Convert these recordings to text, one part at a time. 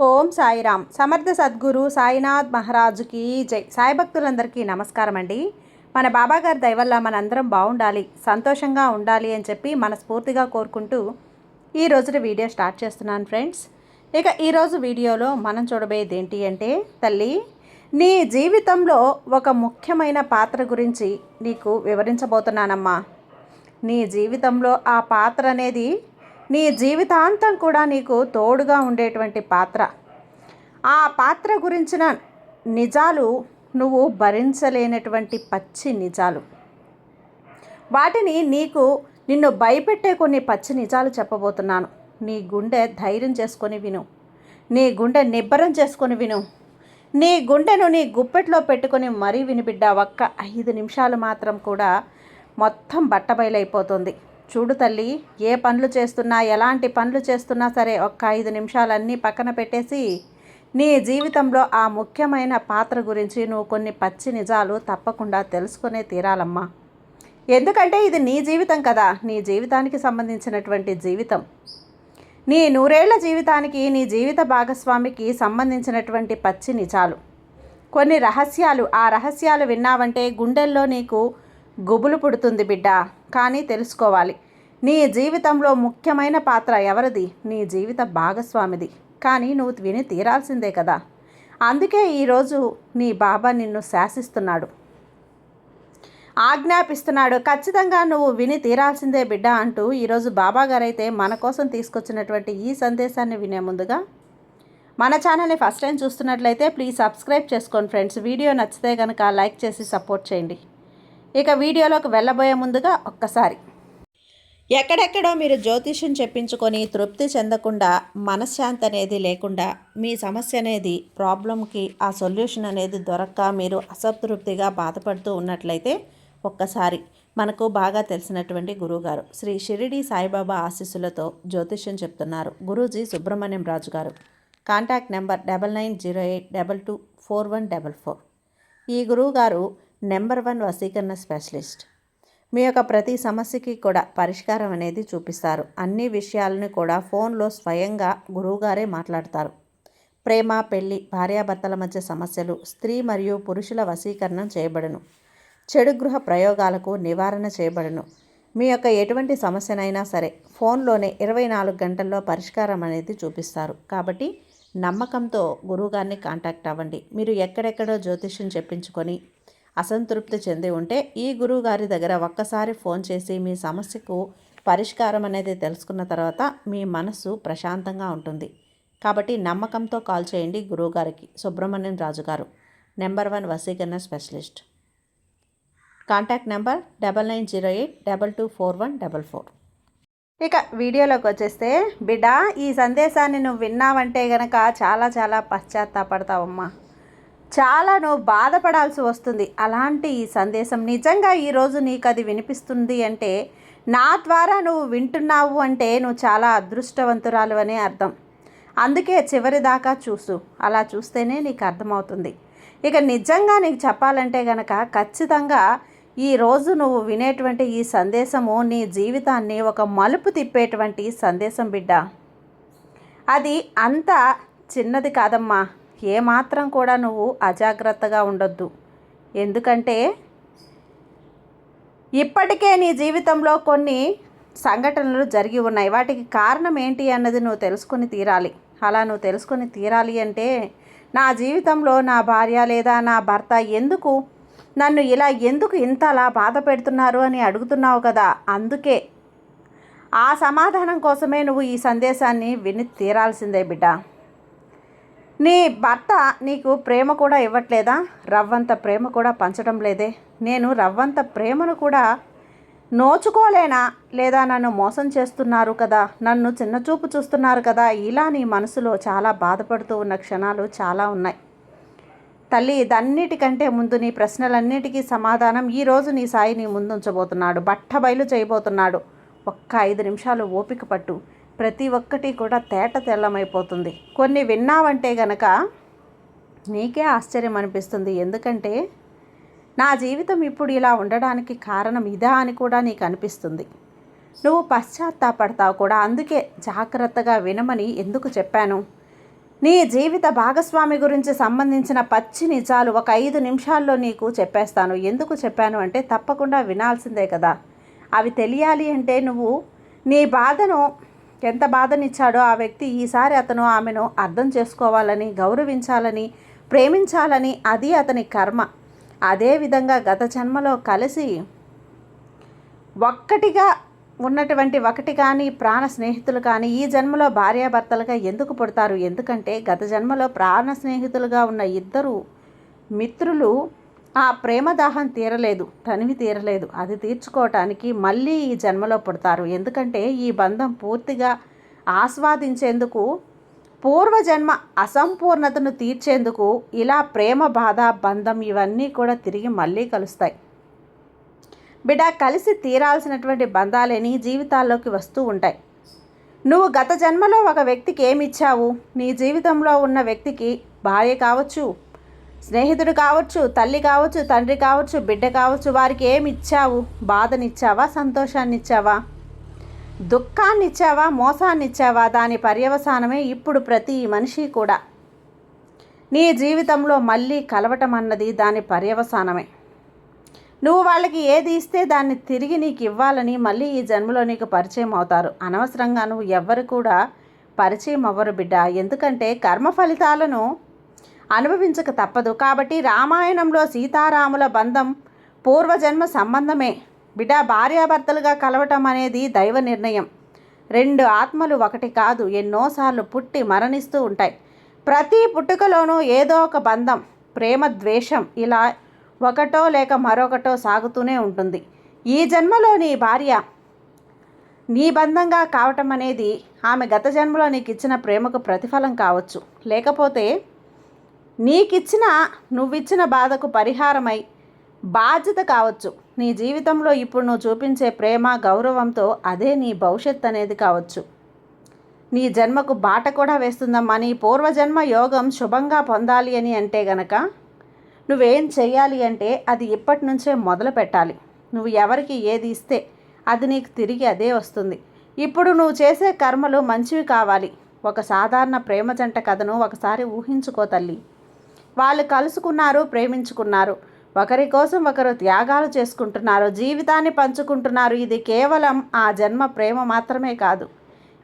ఓం సాయిరామ్. సమర్థ సద్గురు సాయినాథ్ మహారాజుకి జై. సాయి భక్తులందరికీ నమస్కారం అండి. మన బాబాగారి దయవల్ల మనందరం బాగుండాలి, సంతోషంగా ఉండాలి అని చెప్పి మనస్ఫూర్తిగా కోరుకుంటూ ఈ రోజున వీడియో స్టార్ట్ చేస్తున్నాను ఫ్రెండ్స్. ఇక ఈరోజు వీడియోలో మనం చూడబోయేది ఏంటి అంటే, తల్లి నీ జీవితంలో ఒక ముఖ్యమైన పాత్ర గురించి నీకు వివరించబోతున్నానమ్మా. నీ జీవితంలో ఆ పాత్ర అనేది నీ జీవితాంతం కూడా నీకు తోడుగా ఉండేటువంటి పాత్ర. ఆ పాత్ర గురించిన నిజాలు నువ్వు భరించలేనటువంటి పచ్చి నిజాలు. వాటిని నిన్ను భయపెట్టే కొన్ని పచ్చి నిజాలు చెప్పబోతున్నాను. నీ గుండె ధైర్యం చేసుకొని విను, నీ గుండె నిబ్బరం చేసుకొని విను, నీ గుండెను నీ గుప్పెట్లో పెట్టుకొని మరీ వినిబిడ్డ. ఒక్క 5 నిమిషాలు మాత్రం కూడా మొత్తం బట్టబయలైపోతుంది. చూడు తల్లి, ఏ పనులు చేస్తున్నా, ఎలాంటి పనులు చేస్తున్నా సరే ఒక్క 5 నిమిషాలన్నీ పక్కన పెట్టేసి నీ జీవితంలో ఆ ముఖ్యమైన పాత్ర గురించి నువ్వు కొన్ని పచ్చి నిజాలు తప్పకుండా తెలుసుకునే తీరాలమ్మా. ఎందుకంటే ఇది నీ జీవితం కదా, నీ జీవితానికి సంబంధించినటువంటి జీవితం. నీ 100 ఏళ్ల జీవితానికి, నీ జీవిత భాగస్వామికి సంబంధించినటువంటి పచ్చి నిజాలు, కొన్ని రహస్యాలు. ఆ రహస్యాలు విన్నావంటే గుండెల్లో నీకు గుబులు పుడుతుంది బిడ్డ. కానీ తెలుసుకోవాలి, నీ జీవితంలో ముఖ్యమైన పాత్ర ఎవరిది? నీ జీవిత భాగస్వామిది. కానీ నువ్వు విని తీరాల్సిందే కదా. అందుకే ఈరోజు నీ బాబా నిన్ను శాసిస్తున్నాడు, ఆజ్ఞాపిస్తున్నాడు. ఖచ్చితంగా నువ్వు విని తీరాల్సిందే బిడ్డ అంటూ ఈరోజు బాబా గారైతే మన కోసం తీసుకొచ్చినటువంటి ఈ సందేశాన్ని వినే ముందుగా మన ఛానల్ని ఫస్ట్ టైం చూస్తున్నట్లయితే ప్లీజ్ సబ్స్క్రైబ్ చేసుకోండి ఫ్రెండ్స్. వీడియో నచ్చితే కనుక లైక్ చేసి సపోర్ట్ చేయండి. ఇక వీడియోలోకి వెళ్ళబోయే ముందుగా ఒక్కసారి, ఎక్కడెక్కడో మీరు జ్యోతిష్యం చెప్పించుకొని తృప్తి చెందకుండా, మనశ్శాంతి అనేది లేకుండా, మీ సమస్య అనేది ప్రాబ్లంకి ఆ సొల్యూషన్ అనేది దొరక్క మీరు అసంతృప్తిగా బాధపడుతూ ఉన్నట్లయితే ఒక్కసారి మనకు బాగా తెలిసినటువంటి గురువుగారు శ్రీ షిరిడి సాయిబాబా ఆశీస్సులతో జ్యోతిష్యం చెప్తున్నారు గురూజీ సుబ్రహ్మణ్యం రాజు గారు. Contact number 9908224144. ఈ గురువుగారు నెంబర్ 1 వశీకరణ స్పెషలిస్ట్. మీ యొక్క ప్రతి సమస్యకి కూడా పరిష్కారం అనేది చూపిస్తారు. అన్ని విషయాలను కూడా ఫోన్లో స్వయంగా గురువుగారే మాట్లాడతారు. ప్రేమ, పెళ్లి, భార్యాభర్తల మధ్య సమస్యలు, స్త్రీ మరియు పురుషుల వశీకరణం చేయబడును. చెడు గృహ ప్రయోగాలకు నివారణ చేయబడును. మీ యొక్క ఎటువంటి సమస్యనైనా సరే ఫోన్లోనే 24 గంటల్లో పరిష్కారం అనేది చూపిస్తారు. కాబట్టి నమ్మకంతో గురువుగారిని కాంటాక్ట్ అవ్వండి. మీరు ఎక్కడెక్కడో జ్యోతిష్యం చెప్పించుకొని అసంతృప్తి చెంది ఉంటే ఈ గురువు గారి దగ్గర ఒక్కసారి ఫోన్ చేసి మీ సమస్యకు పరిష్కారం అనేది తెలుసుకున్న తర్వాత మీ మనసు ప్రశాంతంగా ఉంటుంది. కాబట్టి నమ్మకంతో కాల్ చేయండి గురువుగారికి. సుబ్రహ్మణ్యం రాజు గారు, నెంబర్ 1 వశీకరణ స్పెషలిస్ట్. Contact number 9908224144. ఇక వీడియోలోకి వచ్చేస్తే, బిడ్డ ఈ సందేశాన్ని నువ్వు విన్నావంటే గనక చాలా చాలా పశ్చాత్తాపడతావమ్మా. చాలా నువ్వు బాధపడాల్సి వస్తుంది. అలాంటి ఈ సందేశం నిజంగా ఈరోజు నీకు అది వినిపిస్తుంది అంటే, నా ద్వారా నువ్వు వింటున్నావు అంటే నువ్వు చాలా అదృష్టవంతురాలు అనే అర్థం. అందుకే చివరి దాకా చూసు, అలా చూస్తేనే నీకు అర్థమవుతుంది. ఇక నిజంగా నీకు చెప్పాలంటే గనక ఖచ్చితంగా ఈరోజు నువ్వు వినేటువంటి ఈ సందేశము నీ జీవితాన్ని ఒక మలుపు తిప్పేటువంటి సందేశం బిడ్డ. అది అంత చిన్నది కాదమ్మా. ఏమాత్రం కూడా నువ్వు అజాగ్రత్తగా ఉండొద్దు. ఎందుకంటే ఇప్పటికే నీ జీవితంలో కొన్ని సంఘటనలు జరిగి ఉన్నాయి. వాటికి కారణం ఏంటి అన్నది నువ్వు తెలుసుకొని తీరాలి. అలా నువ్వు తెలుసుకొని తీరాలి అంటే, నా జీవితంలో నా భార్య లేదా నా భర్త నన్ను ఎందుకు ఇంతలా బాధ పెడుతున్నారు అని అడుగుతున్నావు కదా. అందుకే ఆ సమాధానం కోసమే నువ్వు ఈ సందేశాన్ని విని తీరాల్సిందే బిడ్డ. నీ భర్త నీకు ప్రేమ కూడా ఇవ్వట్లేదా? రవ్వంత ప్రేమ కూడా పంచడం లేదే? నేను రవ్వంత ప్రేమను కూడా నోచుకోలేనా? లేదా నన్ను మోసం చేస్తున్నారు కదా, నన్ను చిన్నచూపు చూస్తున్నారు కదా, ఇలా నీ మనసులో చాలా బాధపడుతూ ఉన్న క్షణాలు చాలా ఉన్నాయి తల్లి. ఇదన్నిటికంటే ముందు నీ ప్రశ్నలన్నిటికీ సమాధానం ఈరోజు నీ సాయి నీ ముందుంచబోతున్నాడు, బట్టబయలు చేయబోతున్నాడు. ఒక్క 5 నిమిషాలు ఓపిక పట్టు. ప్రతి ఒక్కటి కూడా తేట తెల్లమైపోతుంది. కొన్ని విన్నావంటే గనక నీకే ఆశ్చర్యం అనిపిస్తుంది. ఎందుకంటే నా జీవితం ఇప్పుడు ఇలా ఉండడానికి కారణం ఇదా అని కూడా నీకు అనిపిస్తుంది. నువ్వు పశ్చాత్తాపడతావు కూడా. అందుకే జాగ్రత్తగా వినమని ఎందుకు చెప్పాను. నీ జీవిత భాగస్వామి గురించి సంబంధించిన పచ్చి నిజాలు ఒక 5 నిమిషాల్లో నీకు చెప్పేస్తాను. ఎందుకు చెప్పాను అంటే తప్పకుండా వినాల్సిందే కదా. అవి తెలియాలి అంటే నువ్వు నీ బాధను ఎంత బాధనిచ్చాడో ఆ వ్యక్తి ఈసారి అతను ఆమెను అర్థం చేసుకోవాలని, గౌరవించాలని, ప్రేమించాలని, అది అతని కర్మ. అదేవిధంగా గత జన్మలో కలిసి ఒక్కటిగా ఉన్నటువంటి ఒకటి కానీ ప్రాణ స్నేహితులు కానీ ఈ జన్మలో భార్యాభర్తలుగా ఎందుకు పుడతారు? ఎందుకంటే గత జన్మలో ప్రాణ స్నేహితులుగా ఉన్న ఇద్దరు మిత్రులు ఆ ప్రేమ దాహం తీరలేదు, తనివి తీరలేదు. అది తీర్చుకోవటానికి మళ్ళీ ఈ జన్మలో పుడతారు. ఎందుకంటే ఈ బంధం పూర్తిగా ఆస్వాదించేందుకు, పూర్వజన్మ అసంపూర్ణతను తీర్చేందుకు ఇలా ప్రేమ, బాధ, బంధం ఇవన్నీ కూడా తిరిగి మళ్ళీ కలుస్తాయి. బిడ్డ, కలిసి తీరాల్సినటువంటి బంధాలే నీ జీవితాల్లోకి వస్తూ ఉంటాయి. నువ్వు గత జన్మలో ఒక వ్యక్తికి ఏమి ఇచ్చావు? నీ జీవితంలో ఉన్న వ్యక్తికి భార్య కావచ్చు, స్నేహితుడు కావచ్చు, తల్లి కావచ్చు, తండ్రి కావచ్చు, బిడ్డ కావచ్చు, వారికి ఏమి ఇచ్చావు? బాధనిచ్చావా? సంతోషాన్ని ఇచ్చావా? దుఃఖాన్ని ఇచ్చావా? మోసాన్ని ఇచ్చావా? దాని పర్యవసానమే ఇప్పుడు ప్రతి మనిషి కూడా నీ జీవితంలో మళ్ళీ కలవటం అన్నది దాని పర్యవసానమే. నువ్వు వాళ్ళకి ఏది ఇస్తే దాన్ని తిరిగి నీకు ఇవ్వాలని మళ్ళీ ఈ జన్మలో నీకు పరిచయం అవుతారు. అనవసరంగా నువ్వు ఎవ్వరు కూడా పరిచయం అవ్వరు బిడ్డ. ఎందుకంటే కర్మ ఫలితాలను అనుభవించక తప్పదు. కాబట్టి రామాయణంలో సీతారాముల బంధం పూర్వజన్మ సంబంధమే బిడ్డ. భార్యాభర్తలుగా కలవటం అనేది దైవ నిర్ణయం. 2 ఆత్మలు ఒకటి కాదు, ఎన్నోసార్లు పుట్టి మరణిస్తూ ఉంటాయి. ప్రతి పుట్టుకలోనూ ఏదో ఒక బంధం, ప్రేమ, ద్వేషం ఇలా ఒకటో లేక మరొకటో సాగుతూనే ఉంటుంది. ఈ జన్మలో నీ భార్య నీ బంధంగా కావటం అనేది ఆమె గత జన్మలో నీకు ఇచ్చిన ప్రేమకు ప్రతిఫలం కావచ్చు, లేకపోతే నువ్విచ్చిన బాధకు పరిహారమై బాధ్యత కావచ్చు. నీ జీవితంలో ఇప్పుడు నువ్వు చూపించే ప్రేమ, గౌరవంతో అదే నీ భవిష్యత్ అనేది కావచ్చు. నీ జన్మకు బాట కూడా వేస్తుందమ్మా. నీ పూర్వజన్మ యోగం శుభంగా పొందాలి అని అంటే గనక నువ్వేం చేయాలి అంటే అది ఇప్పటి నుంచే మొదలు పెట్టాలి. నువ్వు ఎవరికి ఏది ఇస్తే అది నీకు తిరిగి అదే వస్తుంది. ఇప్పుడు నువ్వు చేసే కర్మలు మంచివి కావాలి. ఒక సాధారణ ప్రేమ జంట కథను ఒకసారి ఊహించుకో తల్లి. వాళ్ళు కలుసుకున్నారు, ప్రేమించుకున్నారు, ఒకరి కోసం ఒకరు త్యాగాలు చేసుకుంటున్నారు, జీవితాన్ని పంచుకుంటున్నారు. ఇది కేవలం ఆ జన్మ ప్రేమ మాత్రమే కాదు,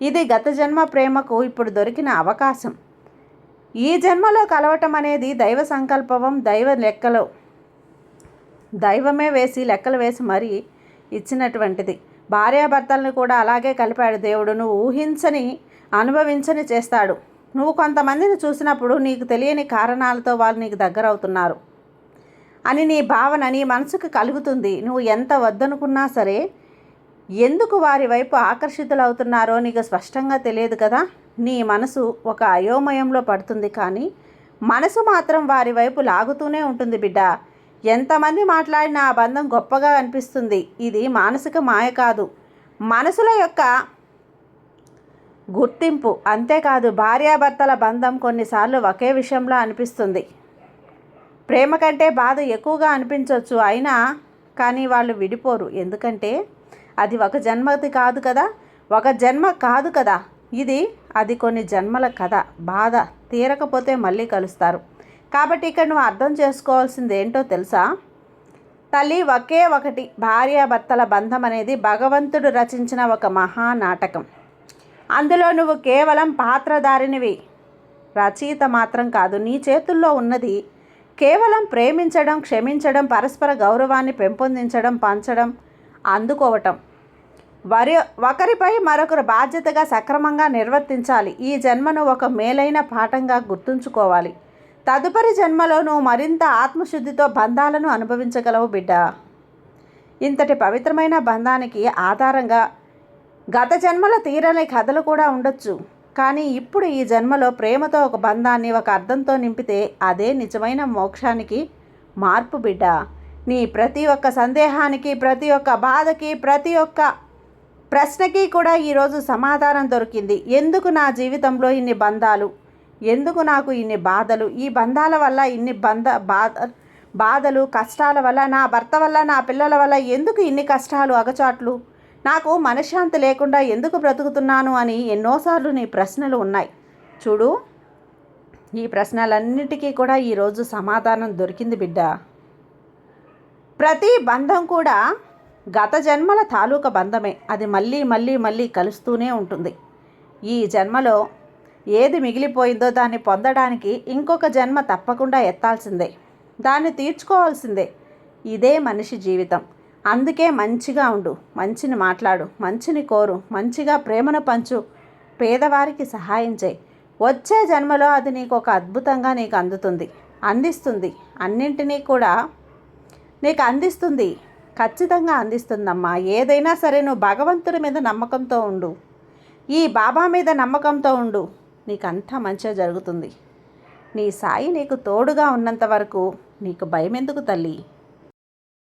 ఇది గత జన్మ ప్రేమకు ఇప్పుడు దొరికిన అవకాశం. ఈ జన్మలో కలవటం అనేది దైవ సంకల్పం. దైవమే లెక్కలు వేసి మరీ ఇచ్చినటువంటిది. భార్యాభర్తలను కూడా అలాగే కలిపాడు దేవుడు. నువ్వు ఊహించని, అనుభవించని చేస్తాడు. నువ్వు కొంతమందిని చూసినప్పుడు నీకు తెలియని కారణాలతో వాళ్ళు నీకు దగ్గర అవుతున్నారు అని నీ భావన నీ మనసుకు కలుగుతుంది. నువ్వు ఎంత వద్దనుకున్నా సరే ఎందుకు వారి వైపు ఆకర్షితులవుతున్నారో నీకు స్పష్టంగా తెలియదు కదా. నీ మనసు ఒక అయోమయంలో పడుతుంది, కానీ మనసు మాత్రం వారి వైపు లాగుతూనే ఉంటుంది బిడ్డ. ఎంతమంది మాట్లాడినా ఆ బంధం గొప్పగా అనిపిస్తుంది. ఇది మానసిక మాయ కాదు, మనసుల యొక్క గుర్తింపు. అంతేకాదు, భార్యాభర్తల బంధం కొన్నిసార్లు ఒకే విషయంలో అనిపిస్తుంది. ప్రేమ కంటే బాధ ఎక్కువగా అనిపించవచ్చు, అయినా కానీ వాళ్ళు విడిపోరు. ఎందుకంటే అది ఒక జన్మ కాదు కదా. అది కొన్ని జన్మల కథ. బాధ తీరకపోతే మళ్ళీ కలుస్తారు. కాబట్టి ఇక్కడ నువ్వు అర్థం చేసుకోవాల్సింది ఏంటో తెలుసా తల్లి? ఒకే ఒకటి భార్యాభర్తల బంధం అనేది భగవంతుడు రచించిన ఒక మహానాటకం. అందులో నువ్వు కేవలం పాత్రధారినివి, రచయిత మాత్రం కాదు. నీ చేతుల్లో ఉన్నది కేవలం ప్రేమించడం, క్షమించడం, పరస్పర గౌరవాన్ని పెంపొందించడం, పంచడం, అందుకోవటం. ఒకరిపై మరొకరు బాధ్యతగా సక్రమంగా నిర్వర్తించాలి. ఈ జన్మను ఒక మేలైన పాఠంగా గుర్తుంచుకోవాలి. తదుపరి జన్మలో నువ్వు మరింత ఆత్మశుద్ధితో బంధాలను అనుభవించగలవు బిడ్డ. ఇంతటి పవిత్రమైన బంధానికి ఆధారంగా గత జన్మల తీరని కథలు కూడా ఉండొచ్చు, కానీ ఇప్పుడు ఈ జన్మలో ప్రేమతో ఒక బంధాన్ని ఒక అర్థంతో నింపితే అదే నిజమైన మోక్షానికి మార్పు బిడ్డ. నీ ప్రతి ఒక్క సందేహానికి, ప్రతి ఒక్క బాధకి, ప్రతి ఒక్క ప్రశ్నకి కూడా ఈరోజు సమాధానం దొరికింది. ఎందుకు నా జీవితంలో ఇన్ని బంధాలు, ఎందుకు నాకు ఇన్ని బాధలు, ఈ బంధాల వల్ల ఇన్ని బాధలు, కష్టాల వల్ల, నా భర్త వల్ల, నా పిల్లల వల్ల ఎందుకు ఇన్ని కష్టాలు, అగచాట్లు, నాకు మనశ్శాంతి లేకుండా ఎందుకు బ్రతుకుతున్నాను అని ఎన్నోసార్లు నీ ప్రశ్నలు ఉన్నాయి. చూడు, ఈ ప్రశ్నలన్నిటికీ కూడా ఈరోజు సమాధానం దొరికింది బిడ్డ. ప్రతి బంధం కూడా గత జన్మల తాలూకా బంధమే. అది మళ్ళీ మళ్ళీ మళ్ళీ కలుస్తూనే ఉంటుంది. ఈ జన్మలో ఏది మిగిలిపోయిందో దాన్ని పొందడానికి ఇంకొక జన్మ తప్పకుండా ఎత్తాల్సిందే, దాన్ని తీర్చుకోవాల్సిందే. ఇదే మనిషి జీవితం. అందుకే మంచిగా ఉండు, మంచిని మాట్లాడు, మంచిని కోరు, మంచిగా ప్రేమను పంచు, పేదవారికి సహాయం చేయి. వచ్చే జన్మలో అది నీకు ఒక అద్భుతంగా నీకు అందిస్తుంది. అన్నింటినీ కూడా నీకు అందిస్తుంది, ఖచ్చితంగా అందిస్తుందమ్మా. ఏదైనా సరే నువ్వు భగవంతుడి మీద నమ్మకంతో ఉండు, ఈ బాబా మీద నమ్మకంతో ఉండు, నీకు అంతా మంచిగా జరుగుతుంది. నీ సాయి నీకు తోడుగా ఉన్నంత వరకు నీకు భయం ఎందుకు తల్లి?